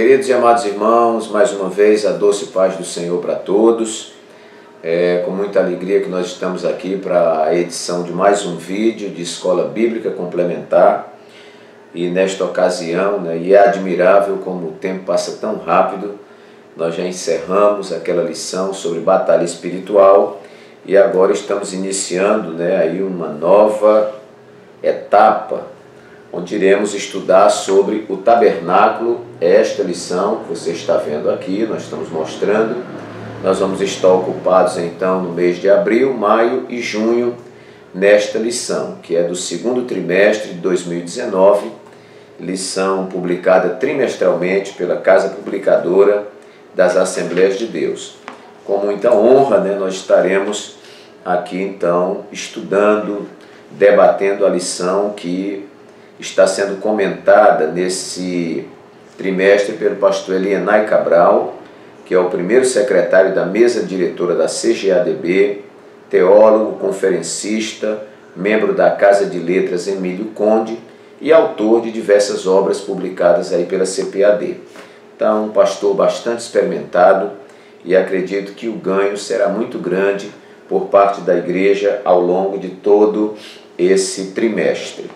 Queridos e amados irmãos, mais uma vez a doce paz do Senhor para todos. É com muita alegria que nós estamos aqui para a edição de mais um vídeo de Escola Bíblica Complementar. E nesta ocasião, e é admirável como o tempo passa tão rápido, nós já encerramos aquela lição sobre batalha espiritual e agora estamos iniciando aí uma nova etapa, onde iremos estudar sobre o tabernáculo. Esta lição que você está vendo aqui, nós estamos mostrando. Nós vamos estar ocupados então no mês de abril, maio e junho nesta lição, que é do segundo trimestre de 2019, lição publicada trimestralmente pela Casa Publicadora das Assembleias de Deus. Com muita honra, nós estaremos aqui então estudando, debatendo a lição que está sendo comentada nesse trimestre pelo pastor Elienay Cabral, que é o primeiro secretário da mesa diretora da CGADB, teólogo, conferencista, membro da Casa de Letras Emílio Conde e autor de diversas obras publicadas aí pela CPAD. Então, um pastor bastante experimentado, e acredito que o ganho será muito grande por parte da igreja ao longo de todo esse trimestre.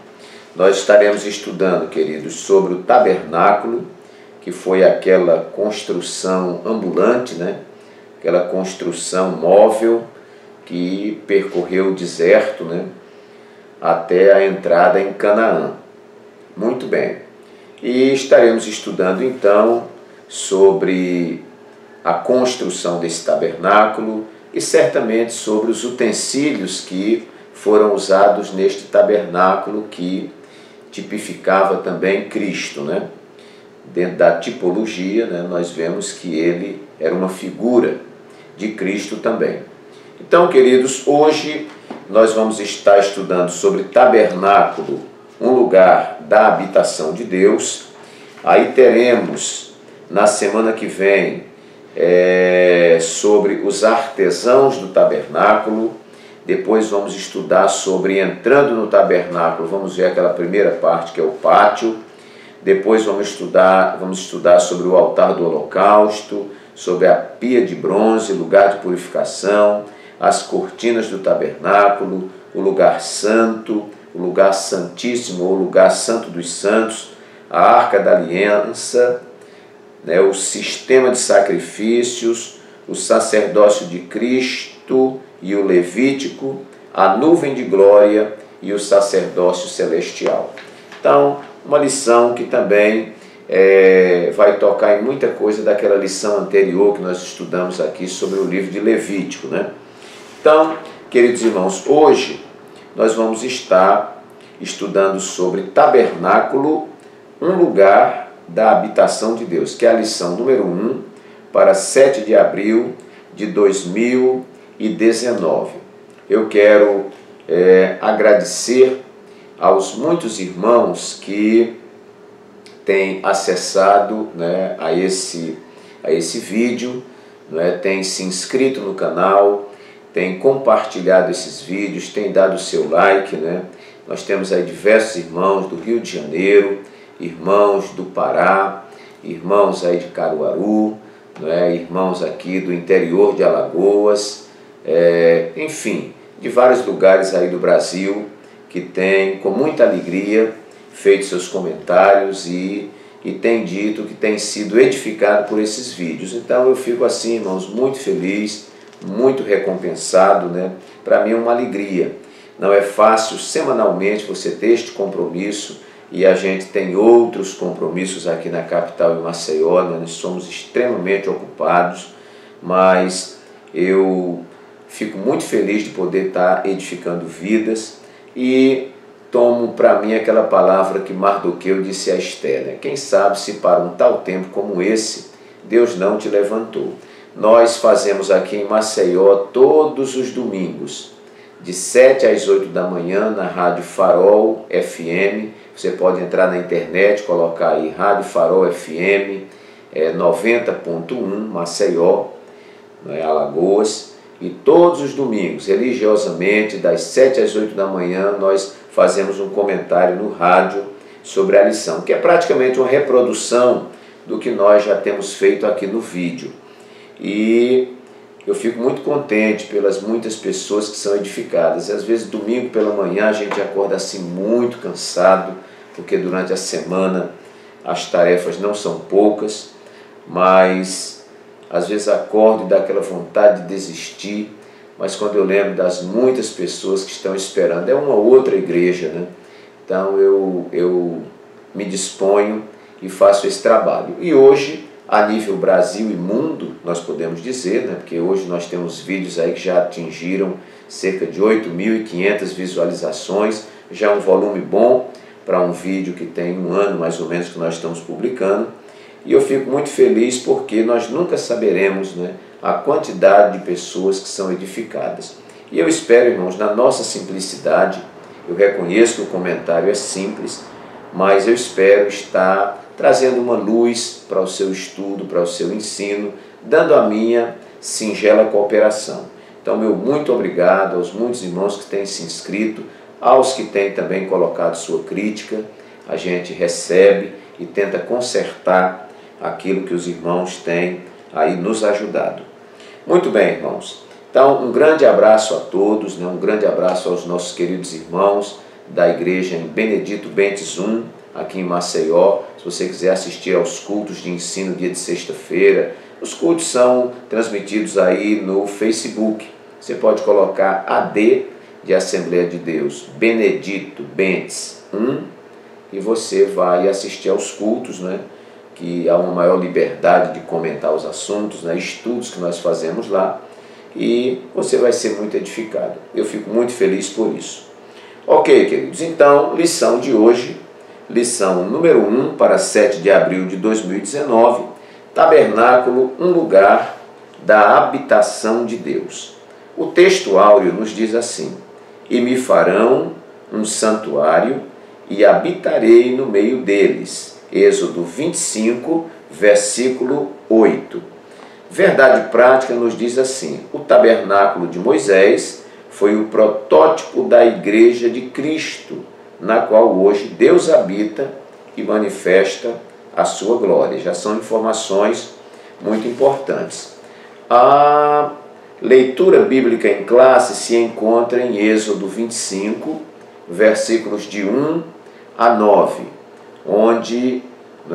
Nós estaremos estudando, queridos, sobre o tabernáculo, que foi aquela construção ambulante, aquela construção móvel que percorreu o deserto, até a entrada em Canaã. Muito bem. E estaremos estudando então sobre a construção desse tabernáculo e certamente sobre os utensílios que foram usados neste tabernáculo que tipificava também Cristo, Dentro da tipologia, nós vemos que ele era uma figura de Cristo também. Então, queridos, hoje nós vamos estar estudando sobre tabernáculo, um lugar da habitação de Deus. Aí teremos, na semana que vem, sobre os artesãos do tabernáculo. Depois vamos estudar sobre entrando no tabernáculo, vamos ver aquela primeira parte que é o pátio. Depois vamos estudar sobre o altar do holocausto, sobre a pia de bronze, lugar de purificação, as cortinas do tabernáculo, o lugar santo, o lugar santíssimo ou lugar santo dos santos, a arca da aliança, o sistema de sacrifícios, o sacerdócio de Cristo e o levítico, a nuvem de glória e o sacerdócio celestial. Então, uma lição que também vai tocar em muita coisa daquela lição anterior que nós estudamos aqui sobre o livro de Levítico, Então, queridos irmãos, hoje nós vamos estar estudando sobre tabernáculo, um lugar da habitação de Deus, que é a lição número 1 para 7 de abril de 2019. Eu quero agradecer aos muitos irmãos que têm acessado a esse vídeo, têm se inscrito no canal, têm compartilhado esses vídeos, têm dado o seu like. Nós temos aí diversos irmãos do Rio de Janeiro, irmãos do Pará, irmãos aí de Caruaru, irmãos aqui do interior de Alagoas, enfim, de vários lugares aí do Brasil, que tem, com muita alegria, feito seus comentários e tem dito que tem sido edificado por esses vídeos. Então eu fico assim, irmãos, muito feliz, muito recompensado, Para mim é uma alegria. Não é fácil semanalmente você ter este compromisso, e a gente tem outros compromissos aqui na capital, em Maceió, nós somos extremamente ocupados, mas eu fico muito feliz de poder estar edificando vidas. E tomo para mim aquela palavra que Mardoqueu disse a Esther, quem sabe se para um tal tempo como esse, Deus não te levantou. Nós fazemos aqui em Maceió todos os domingos, de 7 às 8 da manhã, na Rádio Farol FM. Você pode entrar na internet, colocar aí Rádio Farol FM 90.1 Maceió, Alagoas. E todos os domingos, religiosamente, das 7 às 8 da manhã, nós fazemos um comentário no rádio sobre a lição, que é praticamente uma reprodução do que nós já temos feito aqui no vídeo. E eu fico muito contente pelas muitas pessoas que são edificadas. E às vezes domingo pela manhã a gente acorda assim muito cansado, porque durante a semana as tarefas não são poucas, mas às vezes acordo e dá aquela vontade de desistir, mas quando eu lembro das muitas pessoas que estão esperando, é uma outra igreja, né? Então eu me disponho e faço esse trabalho. E hoje, a nível Brasil e mundo, nós podemos dizer, né? Porque hoje nós temos vídeos aí que já atingiram cerca de 8.500 visualizações, já é um volume bom para um vídeo que tem um ano mais ou menos que nós estamos publicando. E eu fico muito feliz porque nós nunca saberemos, né, a quantidade de pessoas que são edificadas. E eu espero, irmãos, na nossa simplicidade, eu reconheço que o comentário é simples, mas eu espero estar trazendo uma luz para o seu estudo, para o seu ensino, dando a minha singela cooperação. Então, meu muito obrigado aos muitos irmãos que têm se inscrito, aos que têm também colocado sua crítica. A gente recebe e tenta consertar aquilo que os irmãos têm aí nos ajudado. Muito bem, irmãos. Então, um grande abraço a todos, né? Um grande abraço aos nossos queridos irmãos da igreja em Benedito Bentes 1, aqui em Maceió. Se você quiser assistir aos cultos de ensino dia de sexta-feira, os cultos são transmitidos aí no Facebook. Você pode colocar AD de Assembleia de Deus, Benedito Bentes 1, e você vai assistir aos cultos, né? Que há uma maior liberdade de comentar os assuntos, né? Estudos que nós fazemos lá, e você vai ser muito edificado. Eu fico muito feliz por isso. Ok, queridos, então, lição de hoje, lição número 1 para 7 de abril de 2019, tabernáculo, um lugar da habitação de Deus. O texto áureo nos diz assim: e me farão um santuário e habitarei no meio deles. Êxodo 25, versículo 8. Verdade prática nos diz assim: o tabernáculo de Moisés foi o protótipo da igreja de Cristo, na qual hoje Deus habita e manifesta a sua glória. Já são informações muito importantes. A leitura bíblica em classe se encontra em Êxodo 25, versículos de 1 a 9, onde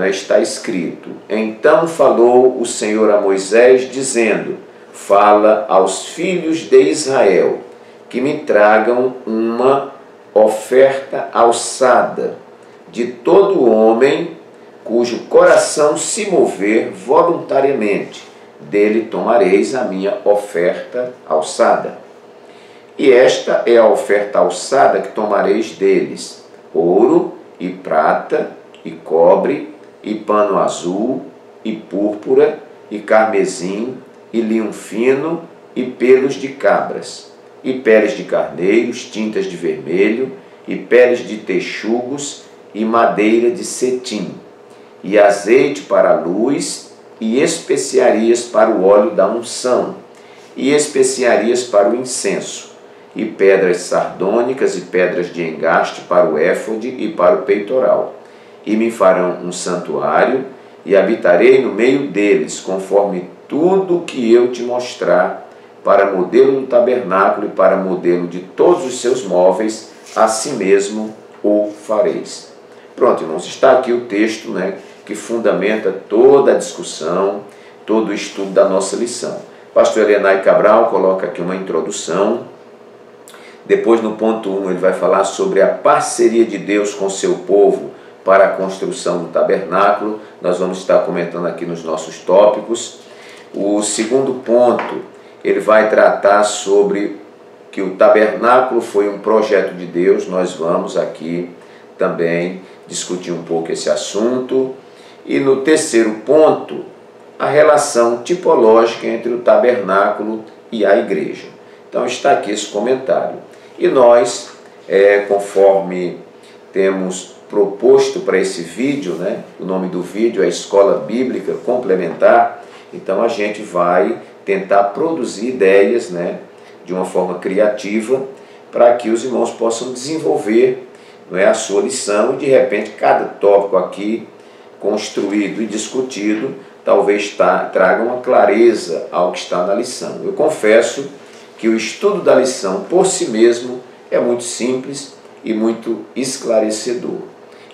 está escrito: então falou o Senhor a Moisés, dizendo: fala aos filhos de Israel que me tragam uma oferta alçada de todo homem cujo coração se mover voluntariamente, dele tomareis a minha oferta alçada. E esta é a oferta alçada que tomareis deles: ouro e prata e cobre e pano azul e púrpura e carmesim e linho fino e pelos de cabras e peles de carneiros, tintas de vermelho e peles de texugos e madeira de cetim, e azeite para a luz e especiarias para o óleo da unção e especiarias para o incenso, e pedras sardônicas e pedras de engaste para o éfode e para o peitoral. E me farão um santuário e habitarei no meio deles, conforme tudo que eu te mostrar, para modelo do tabernáculo e para modelo de todos os seus móveis, assim mesmo o fareis. Pronto, irmãos, está aqui o texto, né, que fundamenta toda a discussão, todo o estudo da nossa lição. Pastor Elianai Cabral coloca aqui uma introdução. Depois, no ponto 1, ele vai falar sobre a parceria de Deus com seu povo para a construção do tabernáculo. Nós vamos estar comentando aqui nos nossos tópicos. O segundo ponto, ele vai tratar sobre que o tabernáculo foi um projeto de Deus. Nós vamos aqui também discutir um pouco esse assunto. E no terceiro ponto, a relação tipológica entre o tabernáculo e a igreja. Então está aqui esse comentário. E nós, conforme temos proposto para esse vídeo, né, o nome do vídeo é Escola Bíblica Complementar, então a gente vai tentar produzir ideias, né, de uma forma criativa, para que os irmãos possam desenvolver, não é, a sua lição, e de repente cada tópico aqui construído e discutido, talvez traga uma clareza ao que está na lição. Eu confesso que o estudo da lição por si mesmo é muito simples e muito esclarecedor.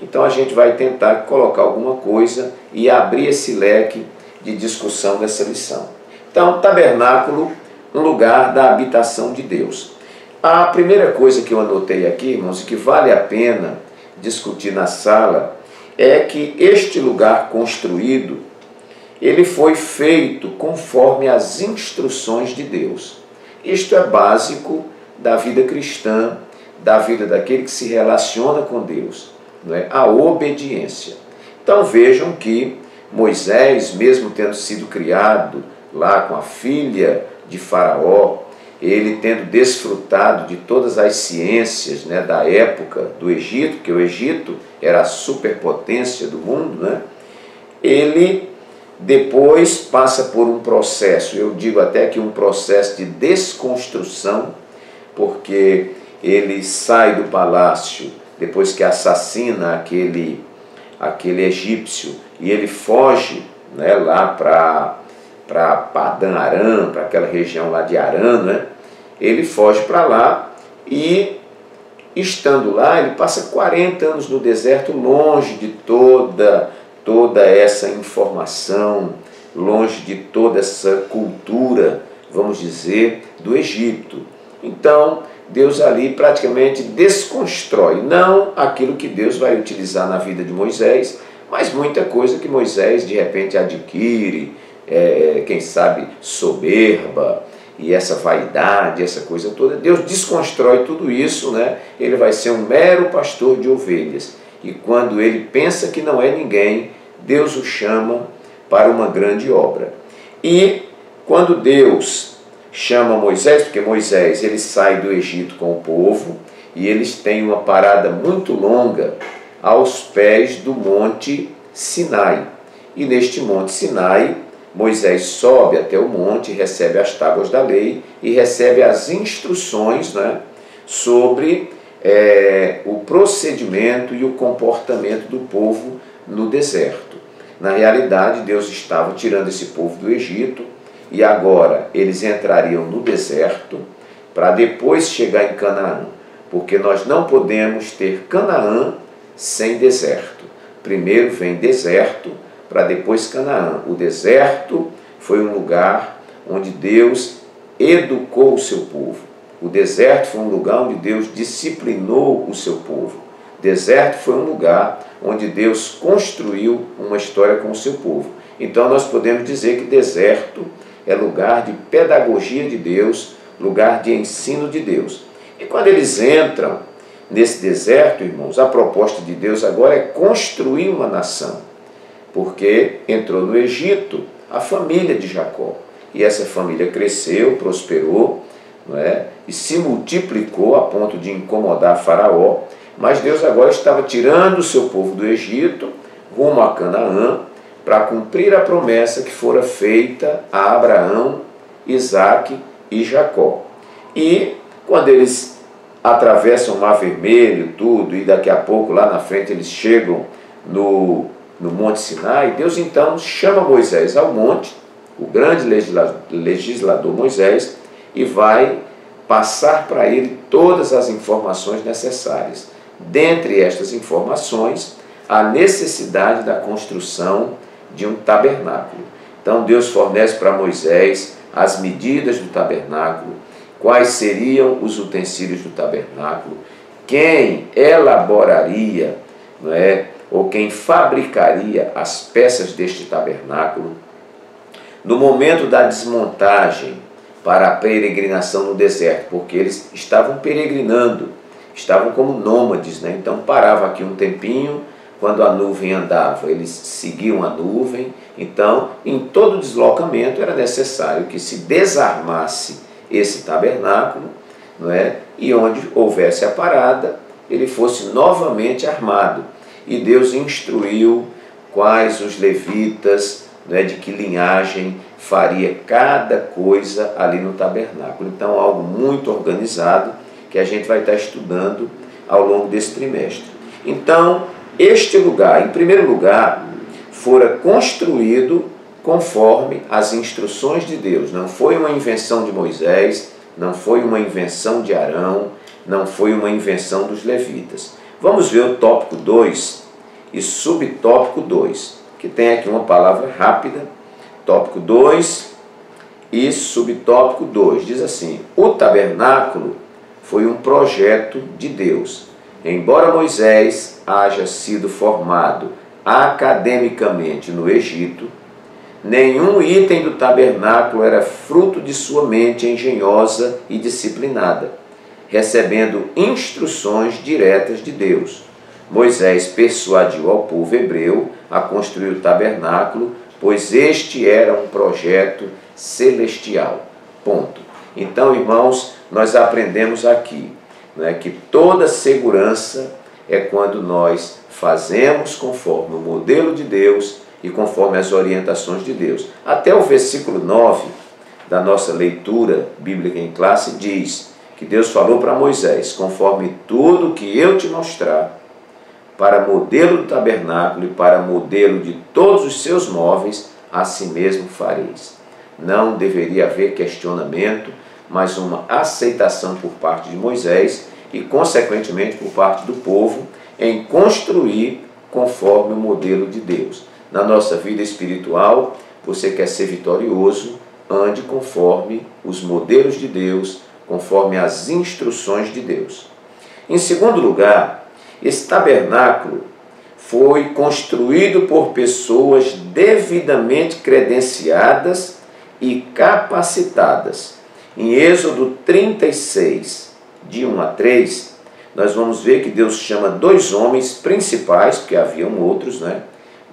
Então a gente vai tentar colocar alguma coisa e abrir esse leque de discussão dessa lição. Então, tabernáculo, um lugar da habitação de Deus. A primeira coisa que eu anotei aqui, irmãos, e que vale a pena discutir na sala, é que este lugar construído, ele foi feito conforme as instruções de Deus. Isto é básico da vida cristã, da vida daquele que se relaciona com Deus, não é? A obediência. Então vejam que Moisés, mesmo tendo sido criado lá com a filha de Faraó, ele tendo desfrutado de todas as ciências, né, da época do Egito, que o Egito era a superpotência do mundo, né, ele depois passa por um processo, eu digo até que um processo de desconstrução, porque ele sai do palácio depois que assassina aquele egípcio e ele foge, né, lá para Padan Aram, para aquela região lá de Arã, né? Ele foge para lá e, estando lá, ele passa 40 anos no deserto, longe de toda essa informação, longe de toda essa cultura, vamos dizer, do Egito. Então, Deus ali praticamente desconstrói, não aquilo que Deus vai utilizar na vida de Moisés, mas muita coisa que Moisés de repente adquire, quem sabe soberba e essa vaidade, essa coisa toda. Deus desconstrói tudo isso, né? Ele vai ser um mero pastor de ovelhas. E quando ele pensa que não é ninguém, Deus o chama para uma grande obra. E quando Deus chama Moisés, porque Moisés ele sai do Egito com o povo e eles têm uma parada muito longa aos pés do Monte Sinai. E neste Monte Sinai, Moisés sobe até o monte, recebe as tábuas da lei e recebe as instruções, né, sobre o procedimento e o comportamento do povo no deserto. Na realidade, Deus estava tirando esse povo do Egito e agora eles entrariam no deserto para depois chegar em Canaã, porque nós não podemos ter Canaã sem deserto. Primeiro vem deserto, para depois Canaã. O deserto foi um lugar onde Deus educou o seu povo. O deserto foi um lugar onde Deus disciplinou o seu povo. O deserto foi um lugar onde Deus construiu uma história com o seu povo. Então nós podemos dizer que deserto é lugar de pedagogia de Deus, lugar de ensino de Deus. E quando eles entram nesse deserto, irmãos, a proposta de Deus agora é construir uma nação. Porque entrou no Egito a família de Jacó. E essa família cresceu, prosperou, não é? E se multiplicou a ponto de incomodar Faraó. Mas Deus agora estava tirando o seu povo do Egito, rumo a Canaã, para cumprir a promessa que fora feita a Abraão, Isaque e Jacó. E quando eles atravessam o Mar Vermelho, tudo, e daqui a pouco lá na frente eles chegam no Monte Sinai, Deus então chama Moisés ao monte, o grande legislador Moisés, e vai passar para ele todas as informações necessárias. Dentre estas informações, a necessidade da construção de um tabernáculo. Então Deus fornece para Moisés as medidas do tabernáculo, quais seriam os utensílios do tabernáculo, quem elaboraria, não é, ou quem fabricaria as peças deste tabernáculo. No momento da desmontagem para a peregrinação no deserto, porque eles estavam peregrinando, estavam como nômades, né? Então parava aqui um tempinho, quando a nuvem andava, eles seguiam a nuvem. Então, em todo deslocamento era necessário que se desarmasse esse tabernáculo, não é? E onde houvesse a parada, ele fosse novamente armado. E Deus instruiu quais os levitas, não é, de que linhagem faria cada coisa ali no tabernáculo. Então, algo muito organizado que a gente vai estar estudando ao longo desse trimestre. Então, este lugar, em primeiro lugar, fora construído conforme as instruções de Deus. Não foi uma invenção de Moisés, não foi uma invenção de Arão, não foi uma invenção dos levitas. Vamos ver o tópico 2 e subtópico 2, que tem aqui uma palavra rápida. Tópico 2 e subtópico 2. Diz assim: o tabernáculo foi um projeto de Deus. Embora Moisés haja sido formado academicamente no Egito, nenhum item do tabernáculo era fruto de sua mente engenhosa e disciplinada, recebendo instruções diretas de Deus. Moisés persuadiu ao povo hebreu a construir o tabernáculo, pois este era um projeto celestial. Ponto. Então, irmãos, nós aprendemos aqui, né, que toda segurança é quando nós fazemos conforme o modelo de Deus e conforme as orientações de Deus. Até o versículo 9 da nossa leitura bíblica em classe diz que Deus falou para Moisés: conforme tudo que eu te mostrar, para modelo do tabernáculo e para modelo de todos os seus móveis, assim mesmo fareis. Não deveria haver questionamento, mas uma aceitação por parte de Moisés e, consequentemente, por parte do povo, em construir conforme o modelo de Deus. Na nossa vida espiritual, você quer ser vitorioso, ande conforme os modelos de Deus, conforme as instruções de Deus. Em segundo lugar, esse tabernáculo foi construído por pessoas devidamente credenciadas e capacitadas. Em Êxodo 36, de 1 a 3, nós vamos ver que Deus chama dois homens principais, porque haviam outros, né?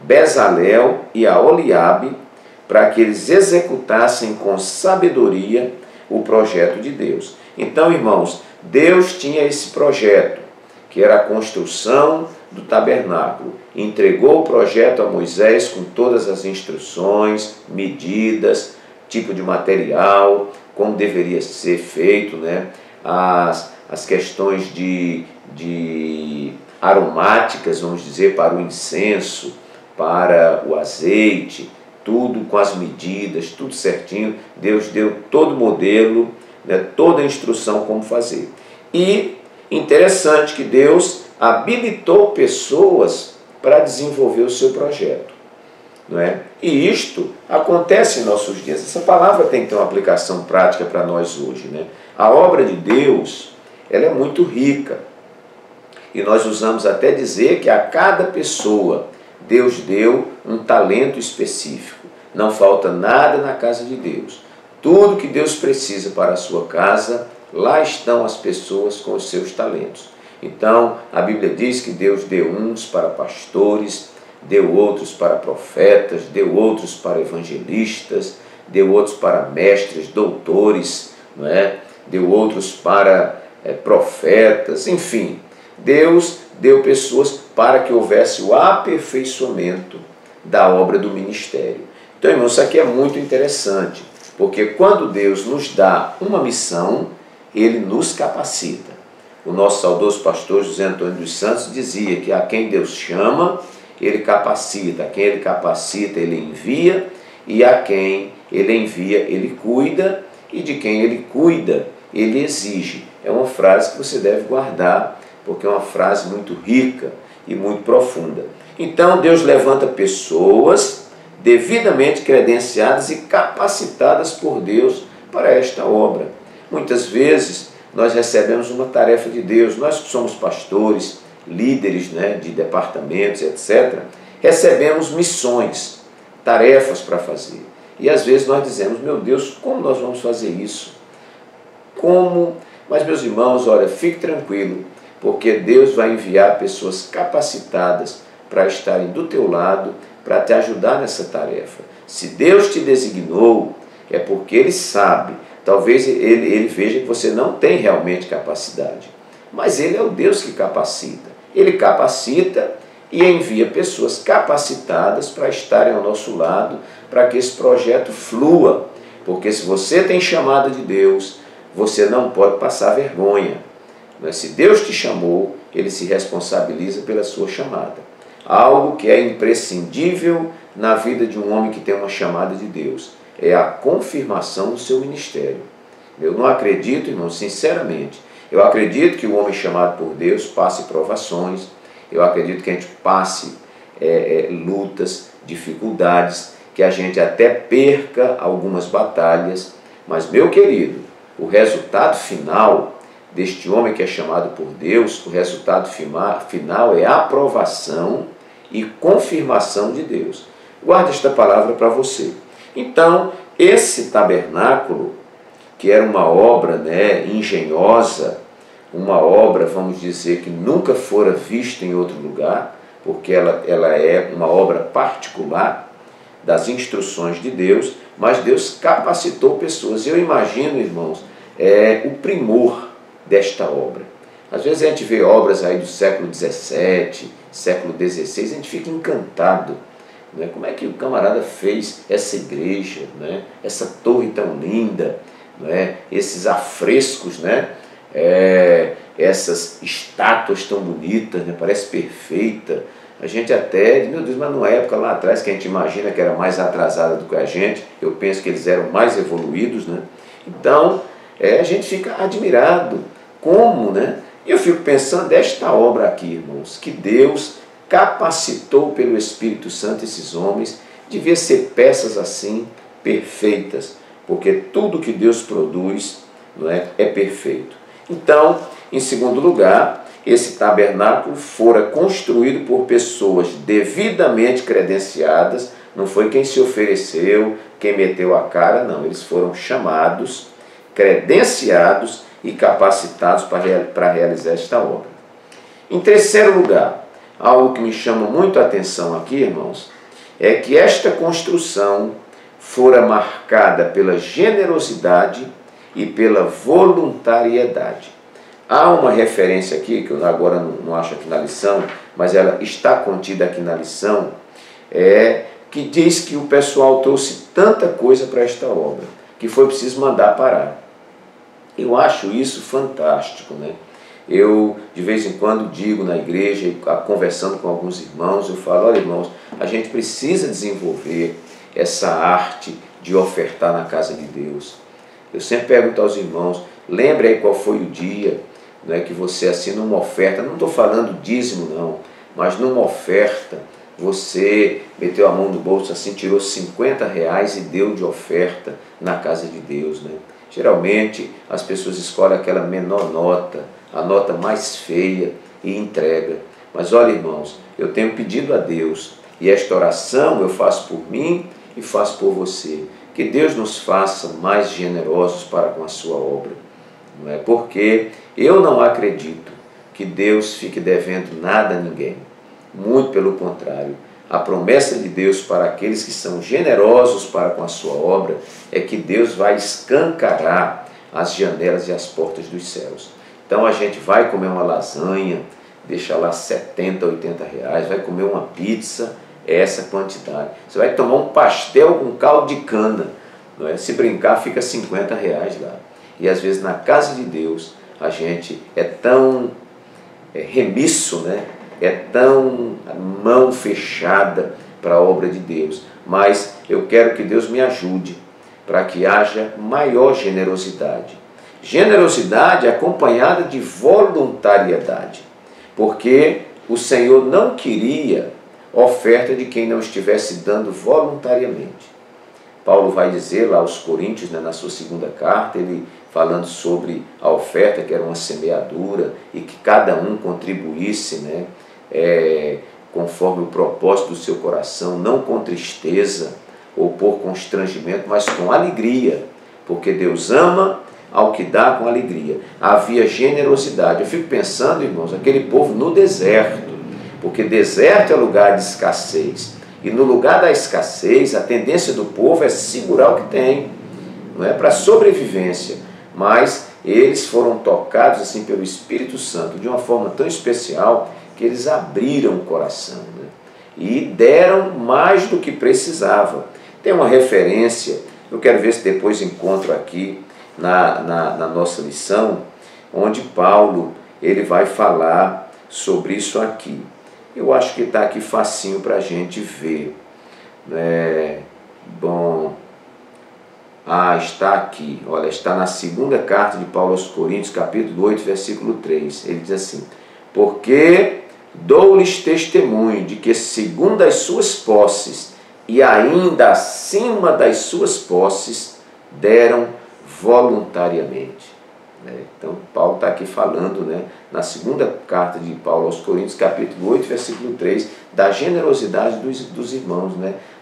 Bezalel e Aholiabe, para que eles executassem com sabedoria o projeto de Deus. Então, irmãos, Deus tinha esse projeto, que era a construção do tabernáculo. Entregou o projeto a Moisés com todas as instruções, medidas, tipo de material, como deveria ser feito, né? As questões de aromáticas, vamos dizer, para o incenso, para o azeite, tudo com as medidas, tudo certinho. Deus deu todo o modelo, né, toda a instrução como fazer. E interessante que Deus habilitou pessoas para desenvolver o seu projeto, não é? E isto acontece em nossos dias. Essa palavra tem que ter uma aplicação prática para nós hoje, né? A obra de Deus, ela é muito rica. E nós usamos até dizer que a cada pessoa Deus deu um talento específico. Não falta nada na casa de Deus. Tudo que Deus precisa para a sua casa, lá estão as pessoas com os seus talentos. Então, a Bíblia diz que Deus deu uns para pastores, deu outros para profetas, deu outros para evangelistas, deu outros para mestres, doutores, não é? Deu outros para profetas, enfim. Deus deu pessoas para que houvesse o aperfeiçoamento da obra do ministério. Então, irmãos, isso aqui é muito interessante, porque quando Deus nos dá uma missão, Ele nos capacita. O nosso saudoso pastor José Antônio dos Santos dizia que a quem Deus chama, Ele capacita. A quem Ele capacita, Ele envia. E a quem Ele envia, Ele cuida. E de quem Ele cuida, Ele exige. É uma frase que você deve guardar, porque é uma frase muito rica e muito profunda. Então, Deus levanta pessoas devidamente credenciadas e capacitadas por Deus para esta obra. Muitas vezes, nós recebemos uma tarefa de Deus. Nós que somos pastores, líderes, né, de departamentos, etc., recebemos missões, tarefas para fazer. E às vezes nós dizemos: meu Deus, como nós vamos fazer isso? Como? Mas, meus irmãos, olha, fique tranquilo, porque Deus vai enviar pessoas capacitadas para estarem do teu lado, para te ajudar nessa tarefa. Se Deus te designou, é porque Ele sabe. Talvez ele veja que você não tem realmente capacidade, mas Ele é o Deus que capacita. Ele capacita e envia pessoas capacitadas para estarem ao nosso lado, para que esse projeto flua. Porque se você tem chamada de Deus, você não pode passar vergonha. Mas se Deus te chamou, Ele se responsabiliza pela sua chamada. algo que é imprescindível na vida de um homem que tem uma chamada de Deus, é a confirmação do seu ministério. Eu não acredito, irmão, sinceramente, eu acredito que o homem chamado por Deus passe provações, eu acredito que a gente passe lutas, dificuldades, que a gente até perca algumas batalhas, mas, meu querido, o resultado final deste homem que é chamado por Deus, o resultado final é a aprovação e confirmação de Deus. Guarda esta palavra para você. Então, esse tabernáculo, que era uma obra engenhosa, uma obra, vamos dizer, que nunca fora vista em outro lugar, porque ela é uma obra particular das instruções de Deus, mas Deus capacitou pessoas. Eu imagino, irmãos, o primor desta obra. Às vezes a gente vê obras aí do século XVII, século XVI, a gente fica encantado. Né? Como é que o camarada fez essa igreja, né? Essa torre tão linda, né? Esses afrescos, né? Essas estátuas tão bonitas, né? Parece perfeita. A gente até, meu Deus, mas numa época lá atrás que a gente imagina que era mais atrasada do que a gente, eu penso que eles eram mais evoluídos, né? Então, a gente fica admirado. Como, né? E eu fico pensando desta obra aqui, irmãos, que Deus capacitou pelo Espírito Santo esses homens, devia ser peças assim, perfeitas, porque tudo que Deus produz, não é perfeito. Então, em segundo lugar, esse tabernáculo fora construído por pessoas devidamente credenciadas, não foi quem se ofereceu, quem meteu a cara, não, eles foram chamados, credenciados e capacitados para realizar esta obra. Em terceiro lugar, algo que me chama muito a atenção aqui, irmãos, é que esta construção fora marcada pela generosidade e pela voluntariedade. Há uma referência aqui, que eu agora não acho aqui na lição, mas ela está contida aqui na lição, que diz que o pessoal trouxe tanta coisa para esta obra, que foi preciso mandar parar. Eu acho isso fantástico, né? Eu, de vez em quando, digo na igreja, conversando com alguns irmãos, eu falo, olha, irmãos, a gente precisa desenvolver essa arte de ofertar na casa de Deus. Eu sempre pergunto aos irmãos, lembre aí qual foi o dia, né, que você assina uma oferta, não estou falando dízimo não, mas numa oferta, você meteu a mão no bolso assim, tirou R$50 e deu de oferta na casa de Deus, né? Geralmente as pessoas escolhem aquela menor nota, a nota mais feia e entrega. Mas olha, irmãos, eu tenho pedido a Deus, e esta oração eu faço por mim e faço por você, que Deus nos faça mais generosos para com a sua obra. Não é? Porque eu não acredito que Deus fique devendo nada a ninguém. Muito pelo contrário. A promessa de Deus para aqueles que são generosos para com a sua obra é que Deus vai escancarar as janelas e as portas dos céus. Então a gente vai comer uma lasanha, deixa lá R$70, R$80, vai comer uma pizza, é essa quantidade. Você vai tomar um pastel com caldo de cana, não é? Se brincar fica R$50 lá. E às vezes na casa de Deus a gente é tão remisso, né? É tão mão fechada para a obra de Deus. Mas eu quero que Deus me ajude para que haja maior generosidade. Generosidade acompanhada de voluntariedade. Porque o Senhor não queria oferta de quem não estivesse dando voluntariamente. Paulo vai dizer lá aos Coríntios, né, na sua segunda carta, ele falando sobre a oferta, que era uma semeadura, e que cada um contribuísse, né, conforme o propósito do seu coração, não com tristeza ou por constrangimento, mas com alegria, porque Deus ama ao que dá com alegria. Havia generosidade. Eu fico pensando, irmãos, aquele povo no deserto, porque deserto é lugar de escassez, e no lugar da escassez, a tendência do povo é segurar o que tem, não é, para sobrevivência, mas eles foram tocados assim pelo Espírito Santo de uma forma tão especial que eles abriram o coração, né? E deram mais do que precisava. Tem uma referência, eu quero ver se depois encontro aqui na nossa lição, onde Paulo ele vai falar sobre isso aqui. Eu acho que está aqui facinho para a gente ver. Bom, está aqui, olha, está na segunda carta de Paulo aos Coríntios, capítulo 8, versículo 3. Ele diz assim: porque dou-lhes testemunho de que segundo as suas posses e ainda acima das suas posses deram voluntariamente. Então Paulo está aqui falando, na segunda carta de Paulo aos Coríntios, capítulo 8, versículo 3, da generosidade dos irmãos.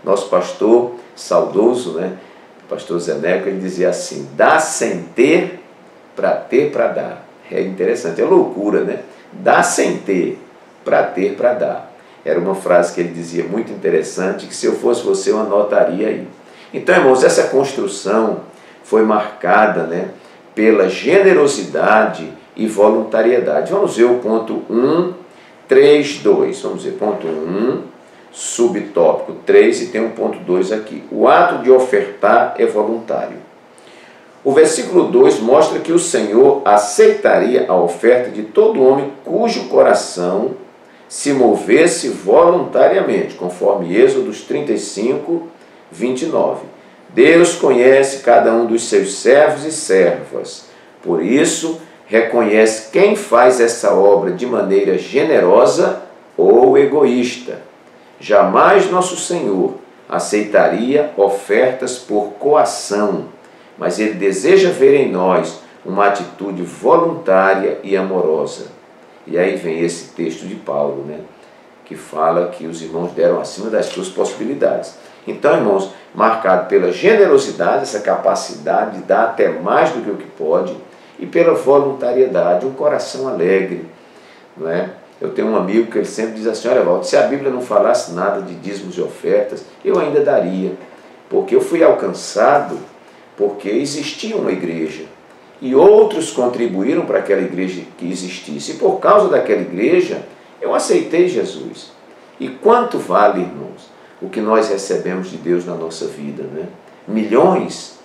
Nosso pastor saudoso, o pastor Zeneco, ele dizia assim: dá sem ter para dar. É interessante, é loucura, dá sem ter para dar. Era uma frase que ele dizia muito interessante, que se eu fosse você eu anotaria aí. Então, irmãos, essa construção foi marcada, pela generosidade e voluntariedade. Vamos ver o ponto 1, 3, 2. Vamos ver, ponto 1, subtópico 3, e tem um ponto 2 aqui. O ato de ofertar é voluntário. O versículo 2 mostra que o Senhor aceitaria a oferta de todo homem cujo coração se movesse voluntariamente, conforme Êxodo 35, 29. Deus conhece cada um dos seus servos e servas, por isso reconhece quem faz essa obra de maneira generosa ou egoísta. Jamais nosso Senhor aceitaria ofertas por coação, mas Ele deseja ver em nós uma atitude voluntária e amorosa. E aí vem esse texto de Paulo, que fala que os irmãos deram acima das suas possibilidades. Então, irmãos, marcado pela generosidade, essa capacidade de dar até mais do que o que pode, e pela voluntariedade, um coração alegre. Eu tenho um amigo que ele sempre diz assim: olha, Walter, se a Bíblia não falasse nada de dízimos e ofertas, eu ainda daria, porque eu fui alcançado porque existia uma igreja, e outros contribuíram para aquela igreja que existisse, e por causa daquela igreja, eu aceitei Jesus. E quanto vale, irmãos, o que nós recebemos de Deus na nossa vida, Milhões,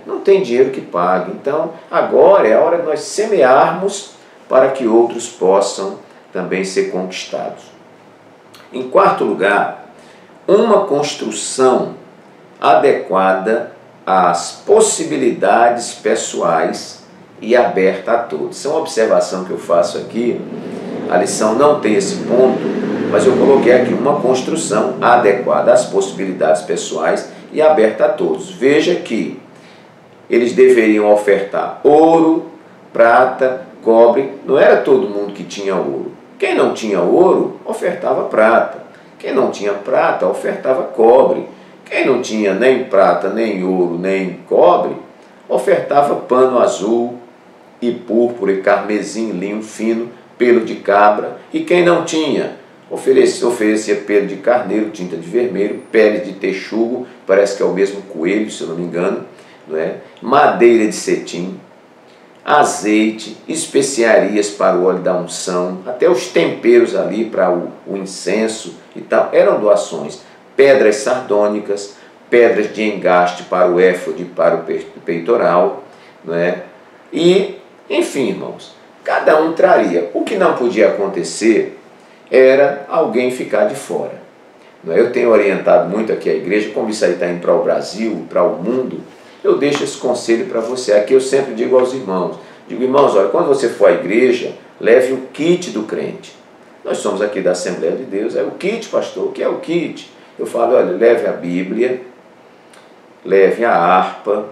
não tem dinheiro que pague. Então, agora é a hora de nós semearmos para que outros possam também ser conquistados. Em quarto lugar, uma construção adequada às possibilidades pessoais e aberta a todos. Isso é uma observação que eu faço aqui. A lição não tem esse ponto, mas eu coloquei aqui uma construção adequada às possibilidades pessoais e aberta a todos. Veja que eles deveriam ofertar ouro, prata, cobre. Não era todo mundo que tinha ouro. Quem não tinha ouro, ofertava prata. Quem não tinha prata, ofertava cobre. Quem não tinha nem prata, nem ouro, nem cobre, ofertava pano azul e púrpura e carmesim, linho fino, pelo de cabra. E quem não tinha, oferecia pelo de carneiro, tinta de vermelho, pele de texugo, parece que é o mesmo coelho, se eu não me engano, madeira de cetim, azeite, especiarias para o óleo da unção, até os temperos ali para o incenso e tal, eram doações. Pedras sardônicas, pedras de engaste para o éfode, para o peitoral, E, enfim, irmãos, cada um traria. O que não podia acontecer era alguém ficar de fora. Eu tenho orientado muito aqui a igreja, como isso aí está indo para o Brasil, para o mundo, eu deixo esse conselho para você. Aqui eu sempre digo aos irmãos, irmãos, olha, quando você for à igreja, leve o kit do crente. Nós somos aqui da Assembleia de Deus, é o kit, pastor, o que é o kit? Eu falo, olha, leve a Bíblia, leve a harpa,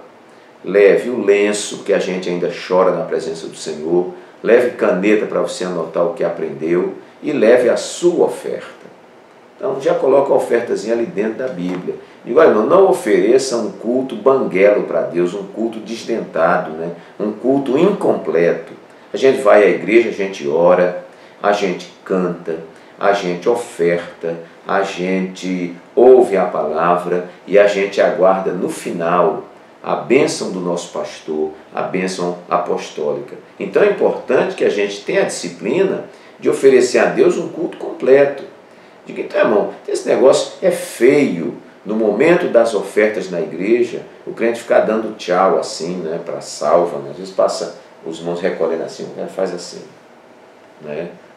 leve o lenço, que a gente ainda chora na presença do Senhor, leve caneta para você anotar o que aprendeu e leve a sua oferta. Então já coloca a ofertazinha ali dentro da Bíblia. Digo, olha, não ofereça um culto banguelo para Deus, um culto desdentado, um culto incompleto. A gente vai à igreja, a gente ora, a gente canta, a gente oferta, a gente ouve a palavra e a gente aguarda no final a bênção do nosso pastor, a bênção apostólica. Então é importante que a gente tenha a disciplina de oferecer a Deus um culto completo. Diga, então, irmão, esse negócio é feio. No momento das ofertas na igreja, o crente ficar dando tchau assim, para a salva, Às vezes passa os irmãos recolhendo assim, o cara faz assim,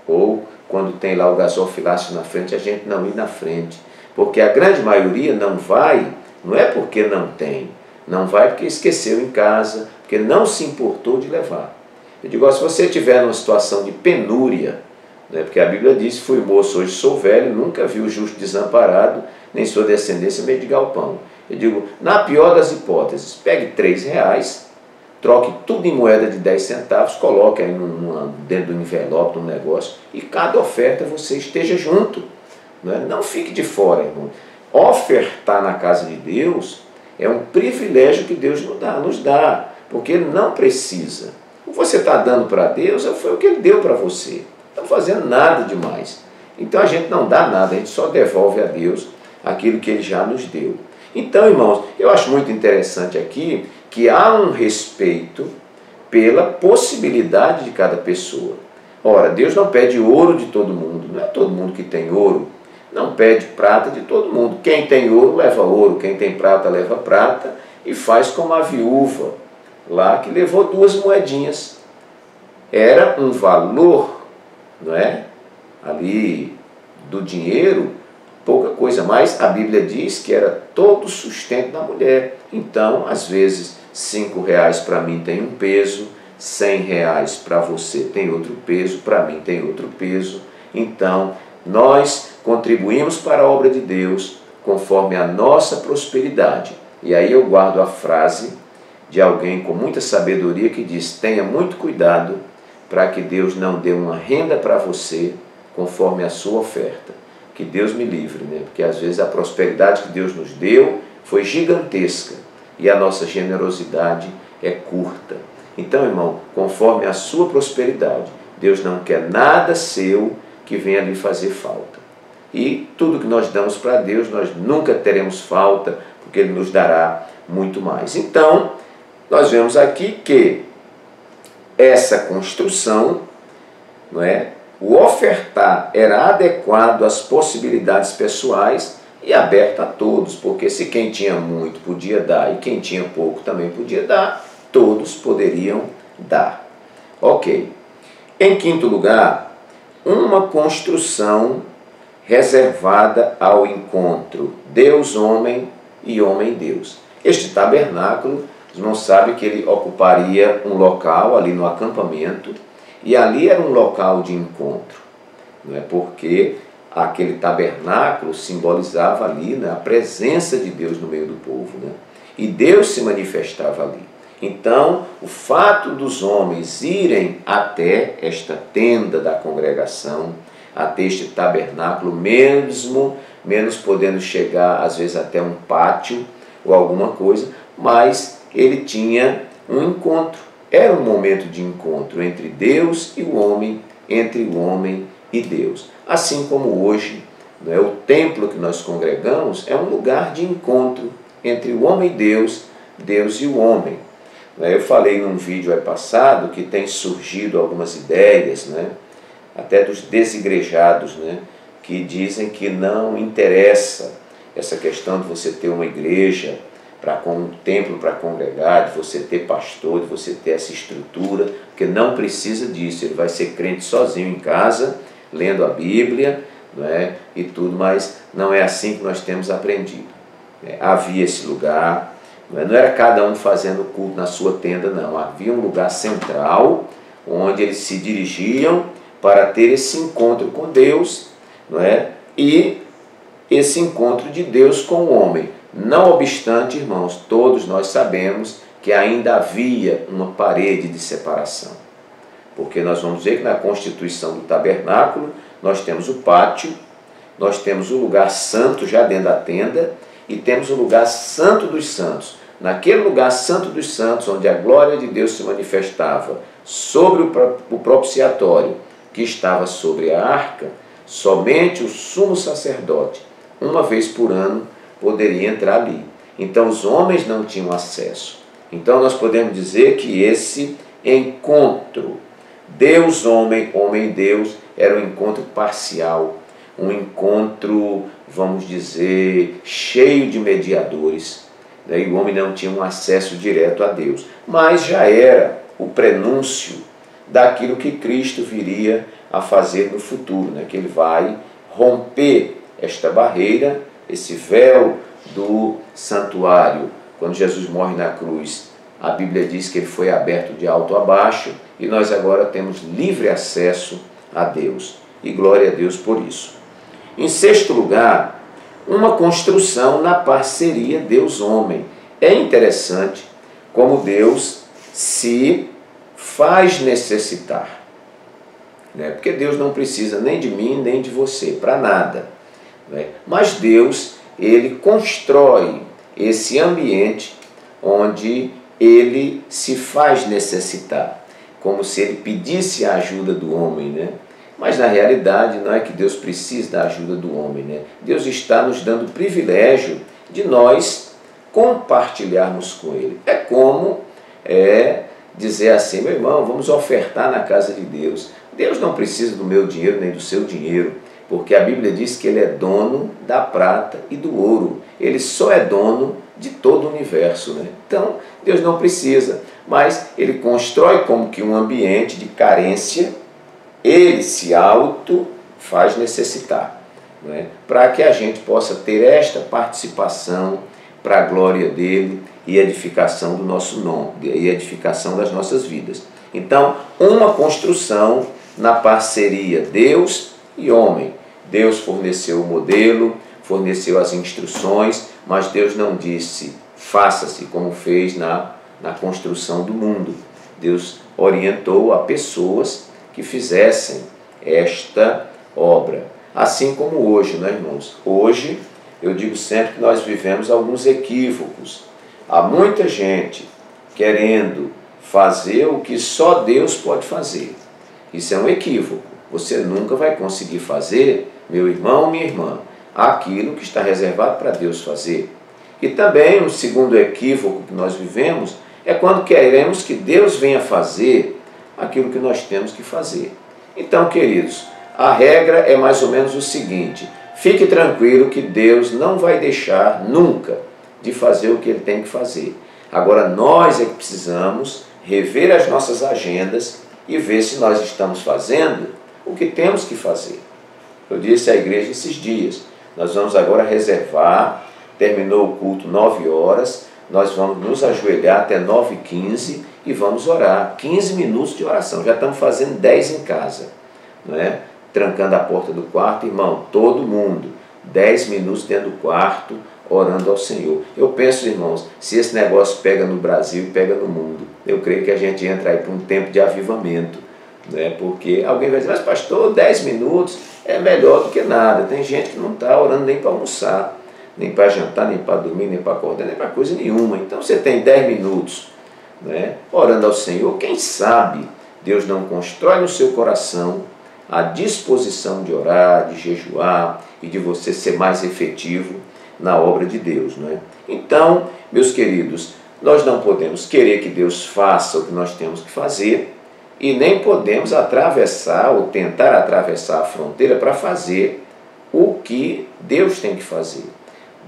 Ou quando tem lá o gasofilácio na frente, a gente não ir na frente. Porque a grande maioria não vai, não é porque não tem, não vai porque esqueceu em casa, porque não se importou de levar. Eu digo, se você estiver numa situação de penúria, né, porque a Bíblia diz, fui moço, hoje sou velho, nunca vi o justo desamparado, nem sua descendência meio de galpão. Eu digo, na pior das hipóteses, pegue R$3, troque tudo em moeda de 10 centavos, coloque aí dentro do envelope, num negócio, e cada oferta você esteja junto. Não fique de fora, irmão. Ofertar na casa de Deus é um privilégio que Deus nos dá, porque Ele não precisa. O que você está dando para Deus foi o que Ele deu para você. Não está fazendo nada demais. Então a gente não dá nada, a gente só devolve a Deus aquilo que Ele já nos deu. Então, irmãos, eu acho muito interessante aqui que há um respeito pela possibilidade de cada pessoa. Ora, Deus não pede ouro de todo mundo, não é todo mundo que tem ouro. Não pede prata de todo mundo. Quem tem ouro leva ouro, quem tem prata leva prata, e faz como a viúva lá que levou 2 moedinhas. Era um valor, não é? Ali do dinheiro, pouca coisa, mas a Bíblia diz que era todo o sustento da mulher. Então, às vezes, R$5 para mim tem um peso, R$100 para você tem outro peso, para mim tem outro peso. Então, nós contribuímos para a obra de Deus conforme a nossa prosperidade. E aí eu guardo a frase de alguém com muita sabedoria que diz, tenha muito cuidado para que Deus não dê uma renda para você conforme a sua oferta. Que Deus me livre, né? Porque às vezes a prosperidade que Deus nos deu foi gigantesca e a nossa generosidade é curta. Então, irmão, conforme a sua prosperidade, Deus não quer nada seu que venha lhe fazer falta. E tudo que nós damos para Deus, nós nunca teremos falta, porque Ele nos dará muito mais. Então, nós vemos aqui que essa construção, não é? O ofertar era adequado às possibilidades pessoais e aberto a todos, porque se quem tinha muito podia dar e quem tinha pouco também podia dar, todos poderiam dar. Ok. Em quinto lugar, uma construção reservada ao encontro Deus-homem e homem-Deus. Este tabernáculo, os irmãos sabem que ele ocuparia um local ali no acampamento, e ali era um local de encontro, não é? Porque aquele tabernáculo simbolizava ali, né, a presença de Deus no meio do povo, né? E Deus se manifestava ali. Então, o fato dos homens irem até esta tenda da congregação, até este tabernáculo, menos podendo chegar às vezes até um pátio ou alguma coisa, mas ele tinha um encontro. Era um momento de encontro entre Deus e o homem, entre o homem e Deus. Assim como hoje, não é? O templo que nós congregamos é um lugar de encontro entre o homem e Deus, Deus e o homem. Eu falei num vídeo aí passado que tem surgido algumas ideias, né? Até dos desigrejados, né? Que dizem que não interessa essa questão de você ter uma igreja, com um templo para congregar, de você ter pastor, de você ter essa estrutura, porque não precisa disso. Ele vai ser crente sozinho em casa, lendo a Bíblia, não é? E tudo, mas não é assim que nós temos aprendido. Havia esse lugar, não era cada um fazendo culto na sua tenda, não. Havia um lugar central, onde eles se dirigiam para ter esse encontro com Deus, não é? E esse encontro de Deus com o homem. Não obstante, irmãos, todos nós sabemos que ainda havia uma parede de separação. Porque nós vamos ver que na constituição do tabernáculo, nós temos o pátio, nós temos o lugar santo já dentro da tenda, e temos o lugar santo dos santos. Naquele lugar santo dos santos, onde a glória de Deus se manifestava sobre o propiciatório, que estava sobre a arca, somente o sumo sacerdote, uma vez por ano, poderia entrar ali. Então os homens não tinham acesso. Então nós podemos dizer que esse encontro Deus-homem, homem-Deus, era um encontro parcial, um encontro, vamos dizer, cheio de mediadores, né? E o homem não tinha um acesso direto a Deus, mas já era o prenúncio daquilo que Cristo viria a fazer no futuro, né? Que ele vai romper esta barreira, esse véu do santuário. Quando Jesus morre na cruz, a Bíblia diz que ele foi aberto de alto a baixo e nós agora temos livre acesso a Deus. E glória a Deus por isso. Em sexto lugar, uma construção na parceria Deus-homem. É interessante como Deus se faz necessitar, né? Porque Deus não precisa nem de mim, nem de você, para nada, né? Mas Deus, ele constrói esse ambiente onde ele se faz necessitar, como se ele pedisse a ajuda do homem, né? Mas na realidade não é que Deus precisa da ajuda do homem, né? Deus está nos dando o privilégio de nós compartilharmos com Ele. É como dizer assim: meu irmão, vamos ofertar na casa de Deus. Deus não precisa do meu dinheiro nem do seu dinheiro, porque a Bíblia diz que Ele é dono da prata e do ouro. Ele só é dono de todo o universo, né? Então, Deus não precisa, mas Ele constrói como que um ambiente de carência. Ele se auto faz necessitar, né? Para que a gente possa ter esta participação para a glória dele e edificação do nosso nome, e edificação das nossas vidas. Então, uma construção na parceria Deus e homem. Deus forneceu o modelo, forneceu as instruções, mas Deus não disse faça-se como fez na construção do mundo. Deus orientou a pessoas que fizessem esta obra. Assim como hoje, né, irmãos? Hoje, eu digo sempre que nós vivemos alguns equívocos. Há muita gente querendo fazer o que só Deus pode fazer. Isso é um equívoco. Você nunca vai conseguir fazer, meu irmão, minha irmã, aquilo que está reservado para Deus fazer. E também um segundo equívoco que nós vivemos é quando queremos que Deus venha fazer aquilo que nós temos que fazer. Então, queridos, a regra é mais ou menos o seguinte: fique tranquilo que Deus não vai deixar nunca de fazer o que Ele tem que fazer. Agora, nós é que precisamos rever as nossas agendas e ver se nós estamos fazendo o que temos que fazer. Eu disse à igreja esses dias, nós vamos agora reservar, terminou o culto 9 horas, nós vamos nos ajoelhar até 9h15 e vamos orar, 15 minutos de oração, já estamos fazendo 10 em casa, não é? Trancando a porta do quarto, irmão, todo mundo, 10 minutos dentro do quarto, orando ao Senhor. Eu penso, irmãos, se esse negócio pega no Brasil e pega no mundo, eu creio que a gente entra aí para um tempo de avivamento, né? Porque alguém vai dizer, mas pastor, 10 minutos é melhor do que nada. Tem gente que não está orando nem para almoçar, nem para jantar, nem para dormir, nem para acordar, nem para coisa nenhuma. Então você tem 10 minutos, né, orando ao Senhor, quem sabe Deus não constrói no seu coração a disposição de orar, de jejuar e de você ser mais efetivo na obra de Deus, não é? Então, meus queridos, nós não podemos querer que Deus faça o que nós temos que fazer e nem podemos atravessar ou tentar atravessar a fronteira para fazer o que Deus tem que fazer.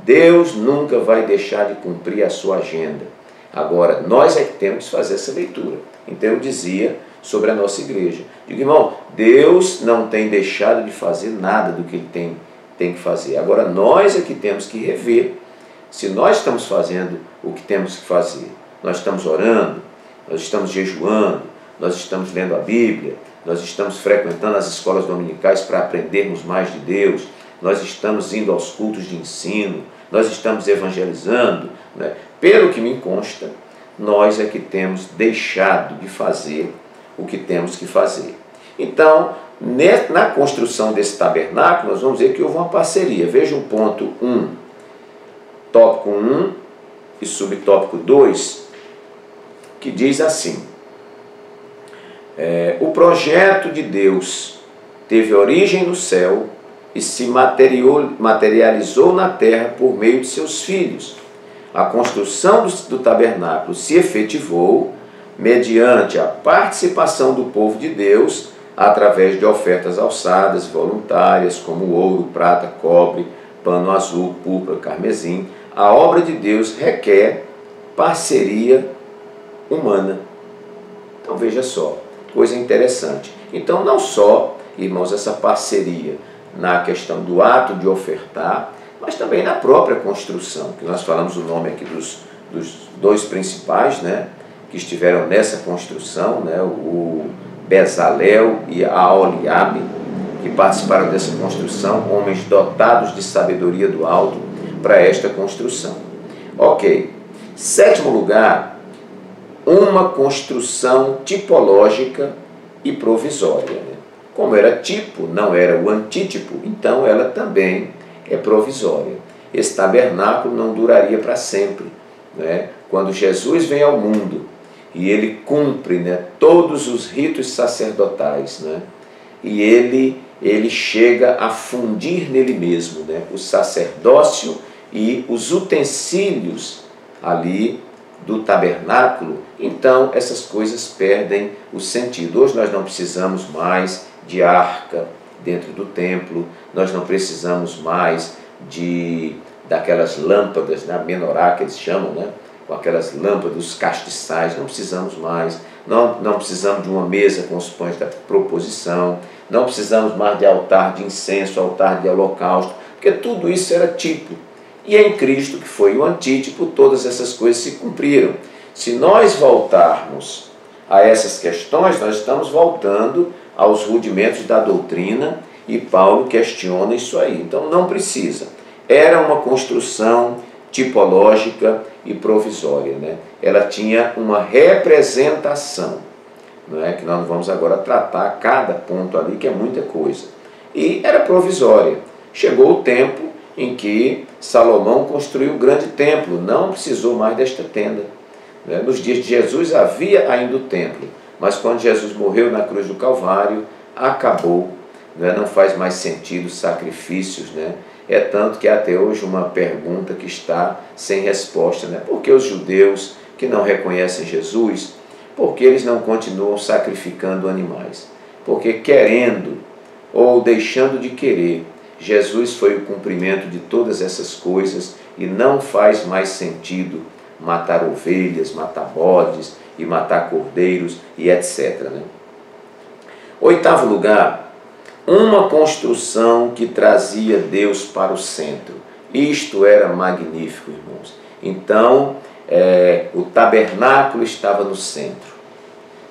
Deus nunca vai deixar de cumprir a sua agenda. Agora, nós é que temos que fazer essa leitura. Então eu dizia sobre a nossa igreja. Digo, irmão, Deus não tem deixado de fazer nada do que Ele tem que fazer. Agora, nós é que temos que rever se nós estamos fazendo o que temos que fazer. Nós estamos orando, nós estamos jejuando, nós estamos lendo a Bíblia, nós estamos frequentando as escolas dominicais para aprendermos mais de Deus, nós estamos indo aos cultos de ensino, nós estamos evangelizando, né? Pelo que me consta, nós é que temos deixado de fazer o que temos que fazer. Então, na construção desse tabernáculo, nós vamos ver que houve uma parceria. Veja o ponto 1, tópico 1 e subtópico 2, que diz assim: o projeto de Deus teve origem no céu e se materializou na terra por meio de seus filhos. A construção do tabernáculo se efetivou mediante a participação do povo de Deus através de ofertas alçadas, voluntárias, como ouro, prata, cobre, pano azul, púrpura, carmesim. A obra de Deus requer parceria humana. Então veja só, coisa interessante. Então não só irmãos, essa parceria na questão do ato de ofertar, mas também na própria construção, que nós falamos o nome aqui dos dois principais, né, que estiveram nessa construção, né, o Bezalel e a Aholiabe, que participaram dessa construção, homens dotados de sabedoria do alto para esta construção. Ok. Sétimo lugar, uma construção tipológica e provisória, né? Como era tipo, não era o antítipo, então ela também é provisória. Esse tabernáculo não duraria para sempre, né? Quando Jesus vem ao mundo e ele cumpre, né, todos os ritos sacerdotais, né, e ele chega a fundir nele mesmo, né, o sacerdócio e os utensílios ali do tabernáculo, então essas coisas perdem o sentido. Hoje nós não precisamos mais de arca dentro do templo, nós não precisamos mais daquelas lâmpadas, né, menorá que eles chamam, né, com aquelas lâmpadas, os castiçais, não precisamos mais, não precisamos de uma mesa com os pães da proposição, não precisamos mais de altar de incenso, altar de holocausto, porque tudo isso era tipo. E em Cristo, que foi o antítipo, todas essas coisas se cumpriram. Se nós voltarmos a essas questões, nós estamos voltando aos rudimentos da doutrina e Paulo questiona isso aí. Então não precisa. Era uma construção tipológica e provisória, né? Ela tinha uma representação, não é? Que nós não vamos agora tratar cada ponto ali, que é muita coisa. E era provisória. Chegou o tempo em que Salomão construiu um grande templo, não precisou mais desta tenda. Nos dias de Jesus havia ainda o templo, mas quando Jesus morreu na cruz do Calvário, acabou, não faz mais sentido sacrifícios, É tanto que até hoje uma pergunta que está sem resposta, Por que os judeus que não reconhecem Jesus, por que eles não continuam sacrificando animais? Porque querendo ou deixando de querer, Jesus foi o cumprimento de todas essas coisas e não faz mais sentido matar ovelhas, matar bodes e matar cordeiros e etc. Oitavo lugar, uma construção que trazia Deus para o centro. Isto era magnífico, irmãos. Então, o tabernáculo estava no centro.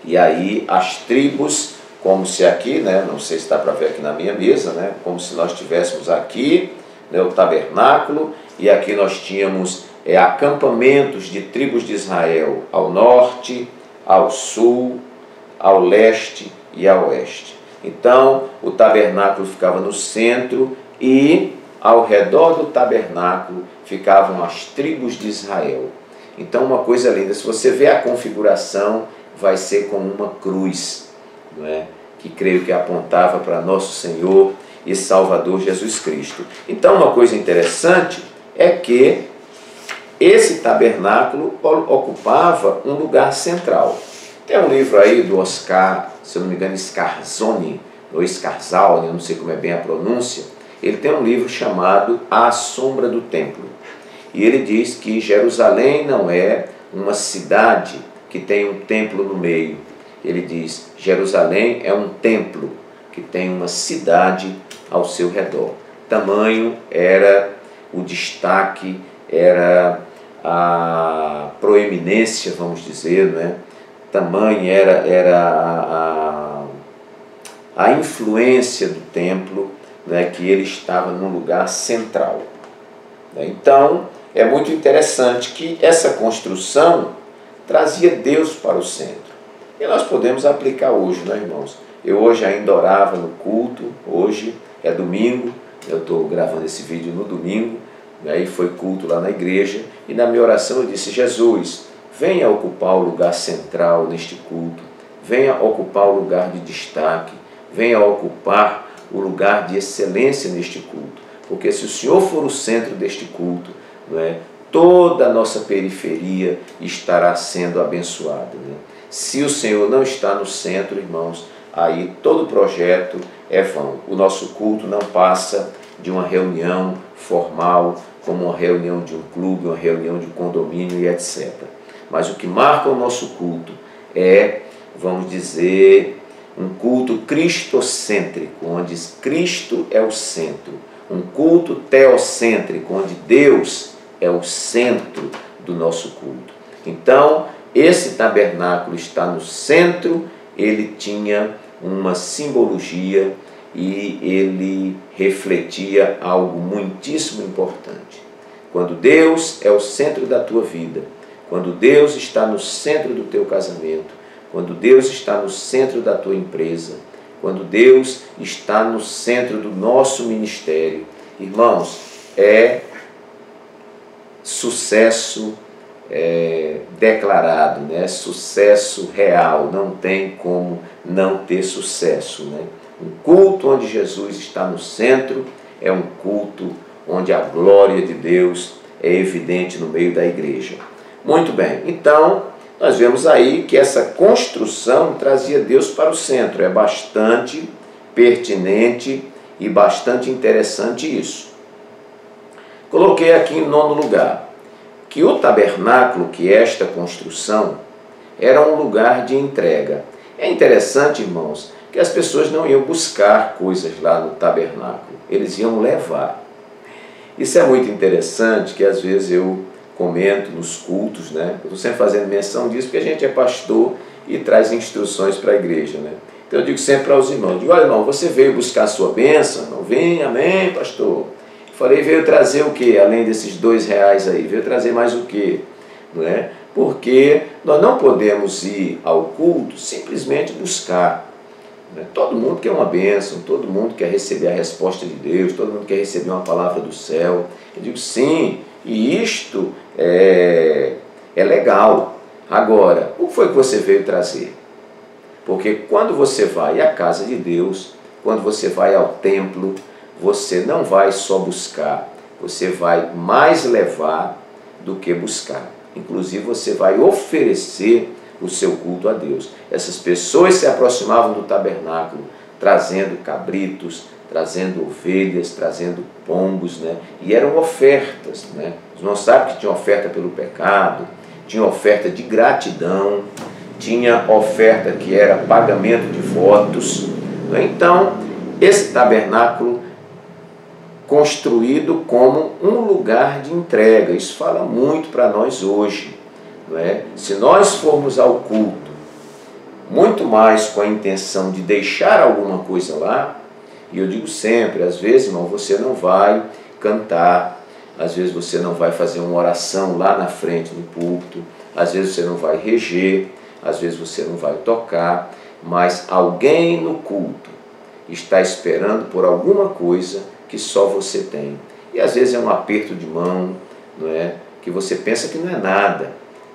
E aí as tribos, como se aqui, não sei se está para ver aqui na minha mesa, como se nós tivéssemos aqui, o tabernáculo, e aqui nós tínhamos acampamentos de tribos de Israel ao norte, ao sul, ao leste e ao oeste. Então, o tabernáculo ficava no centro e ao redor do tabernáculo ficavam as tribos de Israel. Então, uma coisa linda, se você vê a configuração, vai ser como uma cruz, que creio que apontava para nosso Senhor e Salvador Jesus Cristo. Então, uma coisa interessante é que esse tabernáculo ocupava um lugar central. Tem um livro aí do Oscar, se eu não me engano, Scarzoni, ou Scarzoni, eu não sei como é bem a pronúncia. Ele tem um livro chamado A Sombra do Templo. E ele diz que Jerusalém não é uma cidade que tem um templo no meio. Ele diz, Jerusalém é um templo que tem uma cidade ao seu redor. Tamanho era o destaque, era a proeminência, vamos dizer, Tamanho era a influência do templo, que ele estava num lugar central. Então, é muito interessante que essa construção trazia Deus para o centro. E nós podemos aplicar hoje, irmãos? Eu hoje ainda orava no culto, hoje é domingo, eu estou gravando esse vídeo no domingo, e foi culto lá na igreja, e na minha oração eu disse, Jesus, venha ocupar o lugar central neste culto, venha ocupar o lugar de destaque, venha ocupar o lugar de excelência neste culto, porque se o Senhor for o centro deste culto, toda a nossa periferia estará sendo abençoada. Se o Senhor não está no centro, irmãos, aí todo projeto é vão. O nosso culto não passa de uma reunião formal, como uma reunião de um clube, uma reunião de condomínio e etc. Mas o que marca o nosso culto é, vamos dizer, um culto cristocêntrico, onde Cristo é o centro, um culto teocêntrico, onde Deus é o centro do nosso culto. Então, esse tabernáculo está no centro, ele tinha uma simbologia e ele refletia algo muitíssimo importante. Quando Deus é o centro da tua vida, quando Deus está no centro do teu casamento, quando Deus está no centro da tua empresa, quando Deus está no centro do nosso ministério, irmãos, é sucesso declarado, né? Sucesso real, não tem como não ter sucesso, né? Um culto onde Jesus está no centro é um culto onde a glória de Deus é evidente no meio da igreja. Muito bem, então nós vemos aí que essa construção trazia Deus para o centro. É bastante pertinente e bastante interessante isso. Coloquei aqui em 9º lugar que o tabernáculo, que esta construção, era um lugar de entrega. É interessante, irmãos, que as pessoas não iam buscar coisas lá no tabernáculo, eles iam levar. Isso é muito interessante, que às vezes eu comento nos cultos, né? Eu estou sempre fazendo menção disso, porque a gente é pastor e traz instruções para a igreja, né? Então eu digo sempre para os irmãos, digo, olha irmão, você veio buscar a sua bênção? Não vim, amém, pastor? Falei, veio trazer o quê? Além desses R$2 aí, veio trazer mais o quê? Não é? Porque nós não podemos ir ao culto simplesmente buscar. Né? Todo mundo quer uma bênção, todo mundo quer receber a resposta de Deus, todo mundo quer receber uma palavra do céu. Eu digo, sim, e isto é legal. Agora, o que foi que você veio trazer? Porque quando você vai à casa de Deus, quando você vai ao templo, você não vai só buscar, você vai mais levar do que buscar. Inclusive você vai oferecer o seu culto a Deus. Essas pessoas se aproximavam do tabernáculo, trazendo cabritos, trazendo ovelhas, trazendo pombos, né? E eram ofertas, né? Os irmãos sabem que tinha oferta pelo pecado, tinha oferta de gratidão, tinha oferta que era pagamento de votos. Né? Então, esse tabernáculo construído como um lugar de entrega. Isso fala muito para nós hoje. Não é? Se nós formos ao culto, muito mais com a intenção de deixar alguma coisa lá, e eu digo sempre, às vezes, irmão, você não vai cantar, às vezes você não vai fazer uma oração lá na frente no púlpito, às vezes você não vai reger, às vezes você não vai tocar, mas alguém no culto está esperando por alguma coisa que só você tem. E às vezes é um aperto de mão, não é? Que você pensa que não é nada,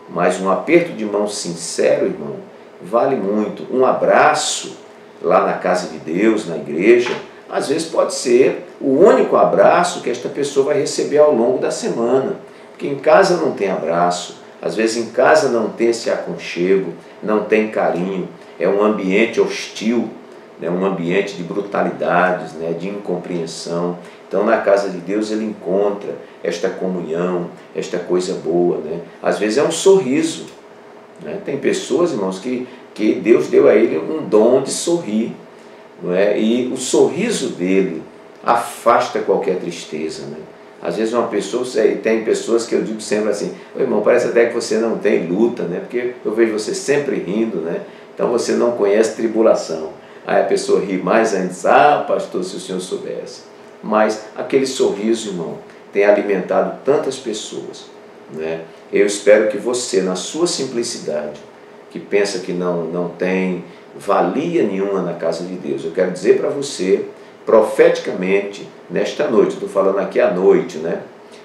mas um aperto de mão sincero, irmão, vale muito. Um abraço lá na casa de Deus, na igreja, às vezes pode ser o único abraço que esta pessoa vai receber ao longo da semana. Porque em casa não tem abraço, às vezes em casa não tem esse aconchego, não tem carinho, é um ambiente hostil, né, um ambiente de brutalidades, né, de incompreensão. Então na casa de Deus ele encontra esta comunhão, esta coisa boa. Né? Às vezes é um sorriso. Né? Tem pessoas, irmãos, que Deus deu a ele um dom de sorrir. Não é? E o sorriso dele afasta qualquer tristeza. Né? Às vezes uma pessoa, tem pessoas que eu digo sempre assim, irmão, parece até que você não tem luta, né? Porque eu vejo você sempre rindo, né? Então você não conhece tribulação. Aí a pessoa ri mais ainda, diz, pastor, se o senhor soubesse. Mas aquele sorriso, irmão, tem alimentado tantas pessoas. Né? Eu espero que você, na sua simplicidade, que pensa que não tem valia nenhuma na casa de Deus, eu quero dizer para você, profeticamente, nesta noite, estou falando aqui à noite, né?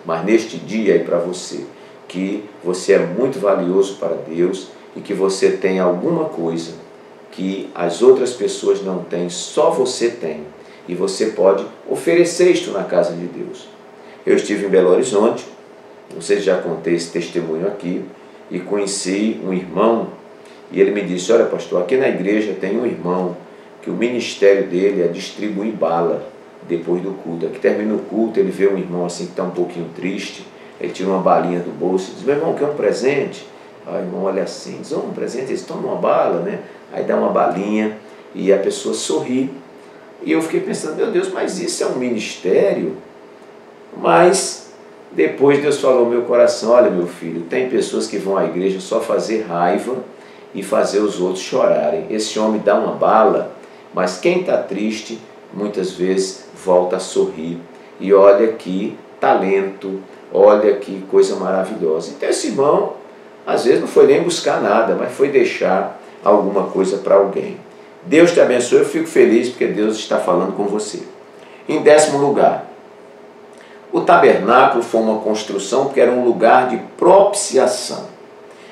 Mas neste dia aí para você, que você é muito valioso para Deus e que você tem alguma coisa que as outras pessoas não têm, só você tem. E você pode oferecer isto na casa de Deus. Eu estive em Belo Horizonte, não sei se já contei esse testemunho aqui, e conheci um irmão, e ele me disse, olha pastor, aqui na igreja tem um irmão, que o ministério dele é distribuir bala depois do culto. Aqui termina o culto, ele vê um irmão assim que está um pouquinho triste, ele tira uma balinha do bolso e diz, meu irmão, quer um presente? Aí o irmão olha assim, diz, um presente, eles tomam uma bala, né? Aí dá uma balinha, e a pessoa sorri. E eu fiquei pensando, meu Deus, mas isso é um ministério? Mas depois Deus falou no meu coração, olha meu filho, tem pessoas que vão à igreja só fazer raiva e fazer os outros chorarem. Esse homem dá uma bala, mas quem está triste muitas vezes volta a sorrir. E olha que talento, olha que coisa maravilhosa. Então esse irmão, às vezes não foi nem buscar nada, mas foi deixar alguma coisa para alguém. Deus te abençoe, eu fico feliz porque Deus está falando com você. Em 10º lugar, o tabernáculo foi uma construção que era um lugar de propiciação.